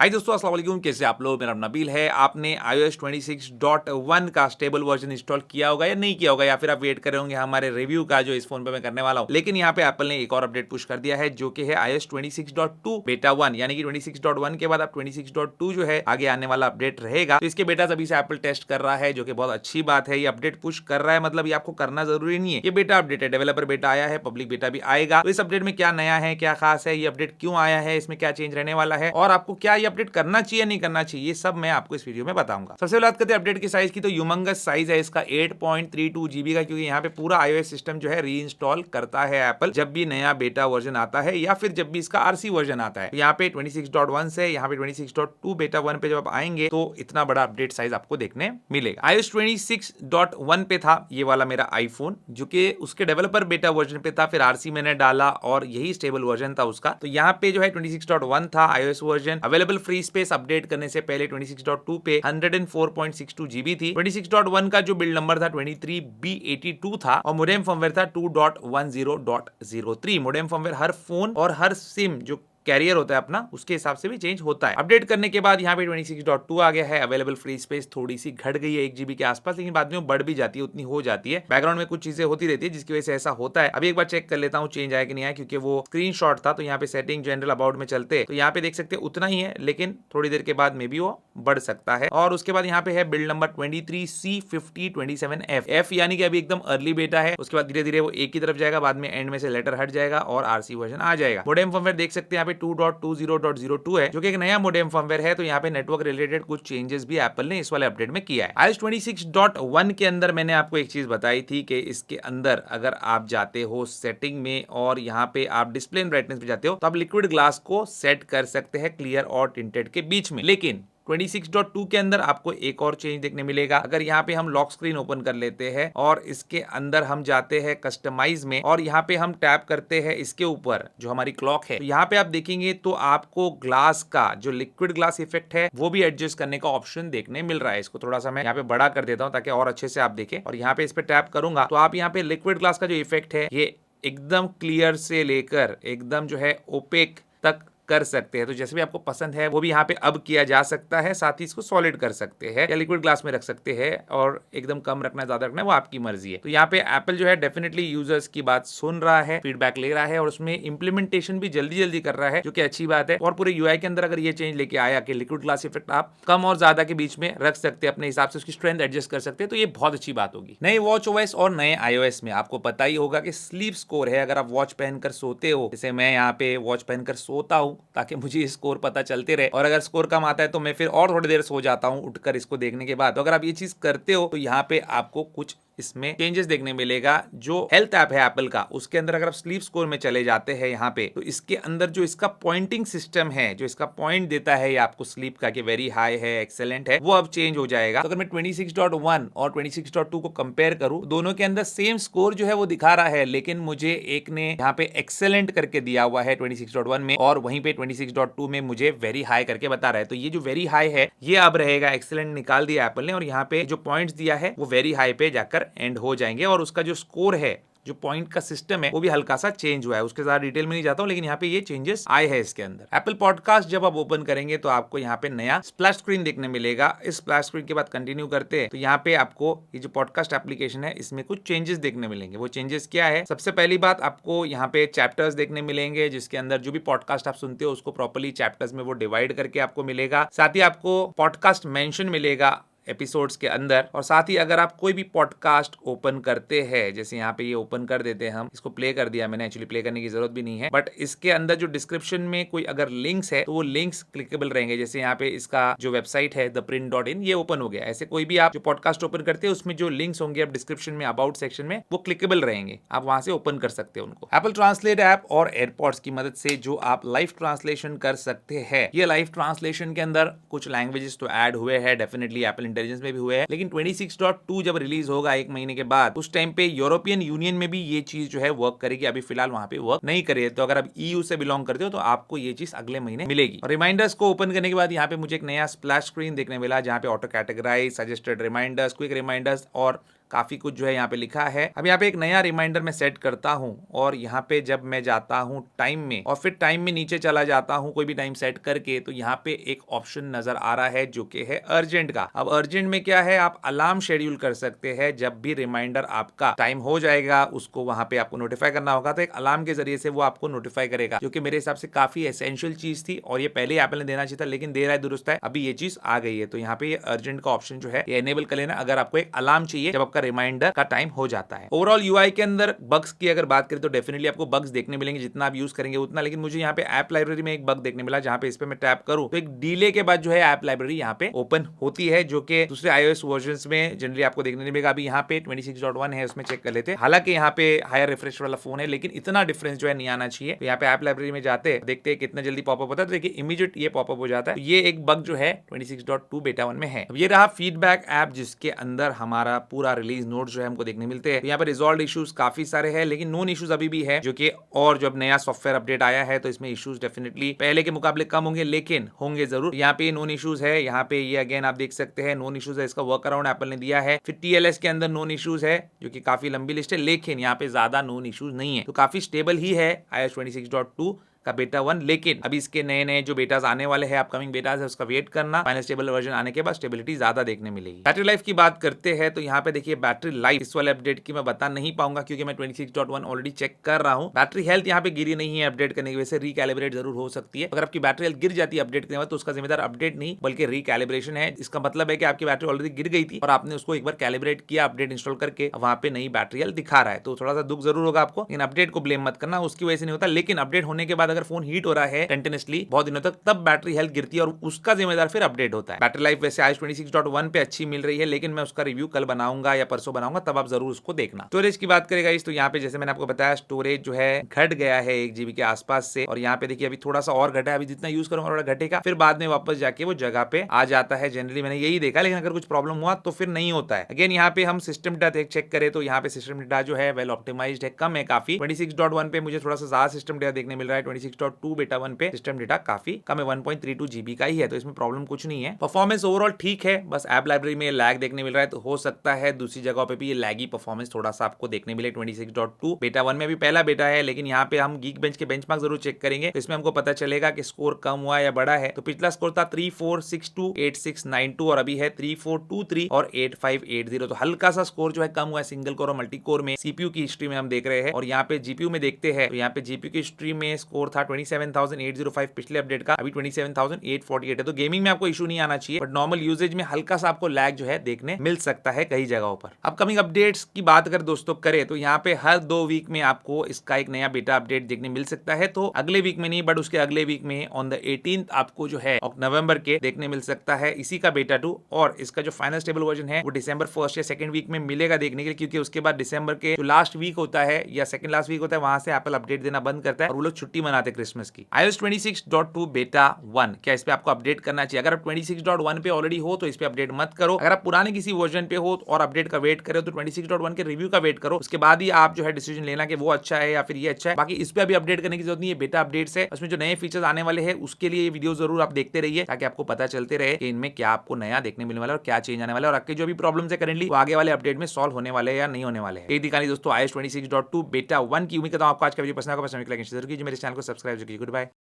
हाय दोस्तों, अस्सलाम वालेकुम। कैसे आप लोग? मेरा नाम नबील है। आपने iOS 26.1 का स्टेबल वर्जन इंस्टॉल किया होगा या नहीं किया होगा, या फिर आप वेट कर रहे होंगे हमारे रिव्यू का जो इस फोन पे मैं करने वाला हूं। लेकिन यहाँ पे एप्पल ने एक और अपडेट पुश कर दिया है जो कि है iOS 26.2 बेटा 1, यानी कि 26.1 के बाद अब 26.2 जो है आगे आने वाला अपडेट रहेगा। तो इसके बेटा अभी से एप्पल टेस्ट कर रहा है, जो कि बहुत अच्छी बात है। ये अपडेट पुश कर रहा है मतलब ये आपको करना जरूरी नहीं है। ये बेटा अपडेट है, डेवलपर बेटा आया है, पब्लिक बेटा भी आएगा। तो इस अपडेट में क्या नया है, क्या खास है, ये अपडेट क्यों आया है, इसमें क्या चेंज रहने वाला है और आपको क्या ये अपडेट करना चाहिए नहीं करना चाहिए, ये सब मैं आपको इस वीडियो में बताऊंगा। सबसे पहले बात करते हैं अपडेट की साइज की। तो ह्यूमंगस साइज है इसका 8.32 जीबी का, क्योंकि यहाँ पे पूरा iOS सिस्टम जो है रीइंस्टॉल करता है एप्पल जब भी नया बेटा वर्जन आता है या फिर जब भी इसका आरसी वर्जन आता है। तो यहाँ पे 26.1 से यहाँ पे 26.2 बेटा 1 पे जब आप आएंगे तो इतना बड़ा अपडेट साइज आपको देखने मिलेगा। iOS 26.1 पे था ये वाला मेरा आईफोन, जो कि उसके डेवलपर बेटा वर्जन पे था, फिर आरसी मैंने डाला और यही स्टेबल वर्जन था उसका। तो यहाँ पे जो है 26.1 था iOS version. Available free space update करने से पहले 26.2 पे 104.62 जीबी थी। 26.1 का जो बिल्ड नंबर था 23B82 था और मोडेम फर्मवेयर था 2.10.03। मोडेम फर्मवेयर हर फोन और हर सिम जो कैरियर होता है अपना, उसके हिसाब से भी चेंज होता है। अपडेट करने के बाद यहाँ पे 26.2 आ गया है। अवेलेबल फ्री स्पेस थोड़ी सी घट गई है 1 जीबी के आसपास, लेकिन बाद में बढ़ भी जाती है, उतनी हो जाती है। बैकग्राउंड में कुछ चीजें होती रहती है जिसकी वजह से ऐसा होता है। अभी एक बार चेक कर लेता हूँ चेंज आया कि नहीं आया, क्योंकि वो स्क्रीनशॉट था। तो यहाँ पे सेटिंग जनरल अबाउट में चलते तो यहाँ पे देख सकते उतना ही है, लेकिन थोड़ी देर के बाद में भी वो बढ़ सकता है। और उसके बाद यहाँ पे है बिल्ड नंबर 23C5027F यानी कि अभी एकदम अर्ली बेटा है। उसके बाद धीरे धीरे वो एक की तरफ जाएगा, बाद में एंड में से लेटर हट जाएगा और आरसी वर्जन आ जाएगा। मोडेम फर्मवेयर देख सकते हैं यहाँ पे 2.20.02 है, जो कि एक नया मोडेम फर्मवेयर है। तो यहाँ पे नेटवर्क रिलेटेड कुछ चेंजेस भी एप्पल ने इस वाले अपडेट में किया है। iOS 26.1 के अंदर मैंने आपको एक चीज बताई थी कि इसके अंदर अगर आप जाते हो सेटिंग में और यहाँ पे आप डिस्प्ले ब्राइटनेस पे जाते हो तो आप लिक्विड ग्लास को सेट कर सकते हैं क्लियर और टिंटेड के बीच में। लेकिन 26.2 के अंदर आपको एक और चेंज देखने मिलेगा। अगर यहाँ पे हम लॉक स्क्रीन ओपन कर लेते हैं और इसके अंदर हम जाते हैं कस्टमाइज में और यहाँ पे हम टैप करते हैं इसके ऊपर जो हमारी क्लॉक है, तो यहाँ पे आप देखेंगे तो आपको ग्लास का जो लिक्विड ग्लास इफेक्ट है वो भी एडजस्ट करने का ऑप्शन देखने मिल रहा है। इसको थोड़ा सा मैं यहाँ पे बड़ा कर देता हूँ ताकि और अच्छे से आप देखें। और यहाँ पे इस पे टैप करूंगा तो आप यहाँ पे लिक्विड ग्लास का जो इफेक्ट है ये एकदम क्लियर से लेकर एकदम जो है ओपेक तक कर सकते हैं। तो जैसे भी आपको पसंद है वो भी यहाँ पे अब किया जा सकता है। साथ ही इसको सॉलिड कर सकते हैं या लिक्विड ग्लास में रख सकते हैं, और एकदम कम रखना है ज्यादा रखना है वो आपकी मर्जी है। तो यहाँ पे एप्पल जो है डेफिनेटली यूजर्स की बात सुन रहा है, फीडबैक ले रहा है और उसमें इंप्लीमेंटेशन भी जल्दी जल्दी कर रहा है, जो कि अच्छी बात है। और पूरे यूआई के अंदर अगर ये चेंज लेके आया कि लिक्विड ग्लास इफेक्ट आप कम और ज्यादा के बीच में रख सकते हैं, अपने हिसाब से उसकी स्ट्रेंथ एडजस्ट कर सकते हैं, तो ये बहुत अच्छी बात होगी। नए वॉच ओएस और नए iOS में आपको पता ही होगा कि स्लीप स्कोर है। अगर आप वॉच पहनकर सोते हो, जैसे मैं यहाँ पे वॉच पहनकर सोता हूँ ताकि मुझे स्कोर पता चलते रहे, और अगर स्कोर कम आता है तो मैं फिर और थोड़ी देर सो जाता हूं उठकर इसको देखने के बाद। तो अगर आप ये चीज करते हो तो यहाँ पे आपको कुछ इसमें चेंजेस देखने मिलेगा। जो हेल्थ ऐप है एप्पल का, उसके अंदर अगर आप स्लीप स्कोर में चले जाते हैं यहाँ पे, तो इसके अंदर जो इसका पॉइंटिंग सिस्टम है, जो इसका पॉइंट देता है ये आपको स्लीप का कि वेरी हाई है, एक्सेलेंट है, वो अब चेंज हो जाएगा। तो अगर मैं 26.1 और 26.2 को कंपेयर करूं, दोनों के अंदर सेम स्कोर जो है वो दिखा रहा है, लेकिन मुझे एक ने यहाँ पे एक्सेलेंट करके दिया हुआ है 26.1 में, और वहीं पे 26.2 में मुझे वेरी हाई करके बता रहा है। तो ये जो वेरी हाई है ये अब रहेगा, एक्सेलेंट निकाल दिया एप्पल ने, और यहाँ पे जो पॉइंट्स दिया है वो वेरी हाई पे जाकर एंड हो जाएंगे। और उसका जो स्कोर है, जो पॉइंट का सिस्टम है, वो भी हल्का सा चेंज हुआ है। उसके साथ डिटेल में नहीं जाता हूं, लेकिन यहाँ पे ये चेंजेस आए हैं इसके अंदर। एप्पल पॉडकास्ट जब आप ओपन करेंगे तो आपको यहाँ पे नया स्प्लैश स्क्रीन देखने मिलेगा। इस स्प्लैश स्क्रीन के बाद कंटिन्यू करते हैं तो यहाँ पे आपको ये जो पॉडकास्ट एप्लीकेशन है इसमें कुछ चेंजेस देखने मिलेंगे। वो चेंजेस क्या है? सबसे पहली बात, आपको यहाँ पे चैप्टर्स देखने मिलेंगे, जिसके अंदर जो भी पॉडकास्ट आप सुनते हो उसको प्रॉपर्ली चैप्टर्स में वो डिवाइड करके आपको मिलेगा। साथ ही आपको पॉडकास्ट मेंशन मिलेगा एपिसोड्स के अंदर, और साथ ही अगर आप कोई भी पॉडकास्ट ओपन करते हैं, जैसे यहाँ पे ये ओपन कर देते हैं, हम इसको प्ले कर दिया मैंने, एक्चुअली प्ले करने की जरूरत भी नहीं है, बट इसके अंदर जो डिस्क्रिप्शन में कोई अगर लिंक्स है तो वो लिंक्स क्लिकेबल रहेंगे। जैसे यहाँ पे इसका जो वेबसाइट है theprint.in, ये ओपन हो गया। ऐसे कोई भी आप जो पॉडकास्ट ओपन करते हैं उसमें जो लिंक्स होंगे अब डिस्क्रिप्शन में, अबाउट सेक्शन में, वो क्लिकेबल रहेंगे, आप वहां से ओपन कर सकते हो उनको। एप्पल ट्रांसलेट ऐप और एयरपॉड्स की मदद से जो आप लाइव ट्रांसलेशन कर सकते हैं, ये लाइव ट्रांसलेशन के अंदर कुछ लैंग्वेजेस तो ऐड हुए हैं, डेफिनेटली एप्पल इंटेलिजेंस में भी हुए हैं, लेकिन 26.2 जब रिलीज होगा 1 महीने के बाद, उस टाइम पे यूरोपियन यूनियन में भी ये चीज जो है वर्क करेगी। अभी फिलहाल वहां पे वर्क नहीं करे। तो अगर आप EU से बिलोंग करते हो तो आपको ये चीज अगले महीने मिलेगी। और रिमाइंडर्स को ओपन करने के बाद यहाँ पे मुझे एक नया स्प्लैश स्क्रीन देखने मिला, जहाँ पे auto categorize, suggested reminders, quick reminders और काफी कुछ जो है यहाँ पे लिखा है। अब यहाँ पे एक नया रिमाइंडर मैं सेट करता हूँ और यहाँ पे जब मैं जाता हूँ टाइम में और फिर टाइम में नीचे चला जाता हूँ कोई भी टाइम सेट करके, तो यहाँ पे एक ऑप्शन नजर आ रहा है जो कि है अर्जेंट का। अब अर्जेंट में क्या है, आप अलार्म शेड्यूल कर सकते हैं। जब भी रिमाइंडर आपका टाइम हो जाएगा उसको वहां पे आपको नोटिफाई करना होगा, तो एक अलार्म के जरिए से वो आपको नोटिफाई करेगा, जो कि मेरे हिसाब से काफी एसेंशियल चीज थी और ये पहले ही एप्पल ने देना चाहिए था, लेकिन देर है दुरुस्त है, अभी ये चीज आ गई है। तो यहाँ पे ये अर्जेंट का ऑप्शन जो है ये एनेबल कर लेना अगर आपको एक अलार्म चाहिए जब आपका रिमाइंडर का टाइम हो जाता है। ओवरऑल यूआई के अंदर बग्स की अगर बात करें तो डेफिनेटली आपको बग्स देखने मिलेंगे, जितना आप यूज करेंगे उतना। लेकिन मुझे यहाँ पे ऐप लाइब्रेरी में एक बग देखने मिला, जहां पे इस पे मैं टैप करूं तो एक डिले के बाद जो है ऐप लाइब्रेरी यहाँ पे ओपन होती है, जो कि दूसरे iOS वर्जन्स में जनरली आपको देखने नहीं मिलेगा। अभी यहाँ पे 26.1 है, उसमें चेक कर लेते हैं। हालांकि यहाँ पे हायर रिफ्रेश वाला फोन है, लेकिन इतना डिफरेंस जो है नहीं आना चाहिए। तो यहाँ पे ऐप लाइब्रेरी में जाते हैं, देखते हैं कितना जल्दी पॉपअप होता है। तो देखिए इमीडिएट ये पॉपअप हो जाता है। तो ये एक बग जो है 26.2 बेटा 1 में है। अब ये रहा फीडबैक ऐप, जिसके अंदर हमारा पूरा रिलीज नोट्स जो है हमको देखने मिलते हैं। तो यहाँ पे रिजॉल्व इश्यूज काफी सारे हैं, लेकिन नोन इश्यूज अभी भी है, जो कि और जब नया सॉफ्टवेयर अपडेट आया है तो इसमें इश्यूज डेफिनेटली पहले के मुकाबले कम होंगे, लेकिन होंगे जरूर। यहाँ पे नोन इश्यूज है, यहाँ पे ये अगेन आप देख सकते हैं नोन इश्यूज है, इसका वर्क अराउंड एप्पल ने दिया है। फिर TLS के अंदर नोन इश्यूज है, जो कि काफी लंबी लिस्ट है, लेकिन यहाँ पे ज्यादा नोन इश्यूज नहीं है। तो काफी स्टेबल ही है iOS 26.2 का बेटा 1। लेकिन अभी इसके नए नए जो बेटाज आने वाले हैं, अपकमिंग बेटाज है, उसका वेट करना। फाइनल स्टेबल वर्जन आने के बाद स्टेबिलिटी ज्यादा देखने मिलेगी। बैटरी लाइफ की बात करते हैं तो यहाँ पे देखिए बैटरी लाइफ इस वाले अपडेट की मैं बता नहीं पाऊंगा, क्योंकि मैं 26.1 ऑलरेडी चेक कर रहा हूँ। बैटरी हेल्थ यहाँ पे गिरी नहीं है, अपडेट करने की वजह से रिकैलिब्रेट जरूर हो सकती है। अगर आपकी बैटरी हेल्थ गिर जाती है अपडेट करने के बाद, तो उसका जिम्मेदार अपडेट नहीं बल्कि रिकैलिब्रेशन है। इसका मतलब है कि आपकी बैटरी ऑलरेडी गिर गई थी और आपने उसको एक बार कैलिब्रेट किया अपडेट इंस्टॉल करके, वहां पे नई बैटरी हेल्थ दिखा रहा है। तो थोड़ा सा दुख जरूर होगा आपको, लेकिन अपडेट को ब्लेम मत करना, उसकी वजह से नहीं होता। लेकिन अपडेट होने के बाद अगर फोन हीट हो रहा है कंटिन्यूअसली बहुत दिनों तक, तब बैटरी हेल्थ गिरती है और उसका जिम्मेदार फिर अपडेट होता है। बैटरी लाइफ वैसे iOS 26.1 पे अच्छी मिल रही है, लेकिन मैं उसका रिव्यू कल बनाऊंगा या परसों बनाऊंगा, तब आप जरूर उसको देखना। स्टोरेज की बात करेगा इस, तो यहाँ पे जैसे मैंने आपको बताया स्टोरेज जो है घट गया है 1 GB के आसपास से, और यहाँ पे देखिए अभी थोड़ा सा और घटा है। अभी जितना यूज करूंगा थोड़ा घटेगा, फिर बाद में वापस जाके वो जगह पे आ जाता है। जनरली मैंने यही देखा, लेकिन अगर कुछ प्रॉब्लम हुआ तो फिर नहीं होता है। अगेन यहाँ पे हम सिस्टम डेटा चेक करें तो यहाँ पे सिस्टम डेटा जो है वेल ऑप्टिमाइज्ड है, कम है काफी। 26.1 पे मुझे थोड़ा सा ज्यादा सिस्टम डेटा देखने मिल रहा है, 26.2 बेटा 1 पे सिस्टम डेटा काफी कम है, 1.32 GB का ही है, तो इसमें प्रॉब्लम कुछ नहीं है। परफॉर्मेंस ओवरऑल ठीक है, बस ऐप लाइब्रेरी में लैग देखने मिल रहा है, तो हो सकता है दूसरी जगह पे भी ये लैगी परफॉर्मेंस थोड़ा सा आपको देखने मिले। 26.2 बेटा 1 में भी पहला बेटा है, लेकिन यहाँ पे हम गीक बेंच के बेंचमार्क जरूर चेक करेंगे, तो इसमें हमको पता चलेगा कि स्कोर कम हुआ या बढ़ा है। तो पिछला स्कोर था 3462 8692 और अभी है 3423 और 8580, तो हल्का सा स्कोर जो है कम हुआ है सिंगल कोर और मल्टी कोर में। CPU की हिस्ट्री में हम देख रहे हैं, और यहाँ पे GPU में देखते हैं तो यहाँ पे GPU की हिस्ट्री में स्कोर था 27805 पिछले अपडेट का, अभी 27848 है। तो गेमिंग में आपको इशू नहीं आना चाहिए, बट नॉर्मल यूजेज में हल्का सा आपको लैग जो है देखने मिल सकता है कई जगहों पर। अपकमिंग अपडेट्स की बात अगर दोस्तों करें तो यहाँ पे हर 2 वीक में आपको इसका एक नया बेटा अपडेट देखने मिल सकता है। तो अगले वीक में नहीं, बट उसके अगले वीक में ऑन द 18th आपको जो है नवंबर के देखने मिल सकता है इसी का बेटा 2, और इसका जो फाइनल स्टेबल वर्जन है वो दिसंबर 1st या 2nd वीक में मिलेगा देखने के लिए, क्योंकि उसके बाद दिसंबर के जो लास्ट वीक होता है या सेकंड लास्ट वीक होता है, वहां से एप्पल अपडेट देना बंद करता है और वो लोग छुट्टी मनाते क्रिसमस की। iOS 26.2 बेटा 1 क्या इस पे आपको अपडेट करना चाहिए? अगर आप 26.1 पे ऑलरेडी हो तो इस पे अपडेट मत करो। अगर आप पुराने किसी वर्जन पे हो और अपडेट का वेट करो तो 26.1 के रिव्यू का वेट करो, उसके बाद ही आप जो है डिसीजन लेना कि वो अच्छा है या फिर ये अच्छा है। बाकी इस पे अभी अपडेट करने की जरूरत नहीं है, बेटा अपडेट्स है, उसमें जो नए फीचर्स आने वाले हैं उसके लिए ये वीडियो जरूर आप देखते रहिए, ताकि आपको पता चलते रहे कि इनमें क्या आपको नया देखने मिलने वाला है और क्या चेंज आने वाला है, और आपके जो भी प्रॉब्लम्स है करेंटली वो आगे वाले अपडेट में सॉल्व होने वाले हैं या नहीं होने वाले हैं। एक दिखानी दोस्तों iOS 26.2 बेटा 1 की। उम्मीद करता हूं आपको आज का वीडियो पसंद आएगा। पसंद लाइक जरूर कीजिए, मेरे चैनल को सब्सक्राइब कीजिए। Good bye.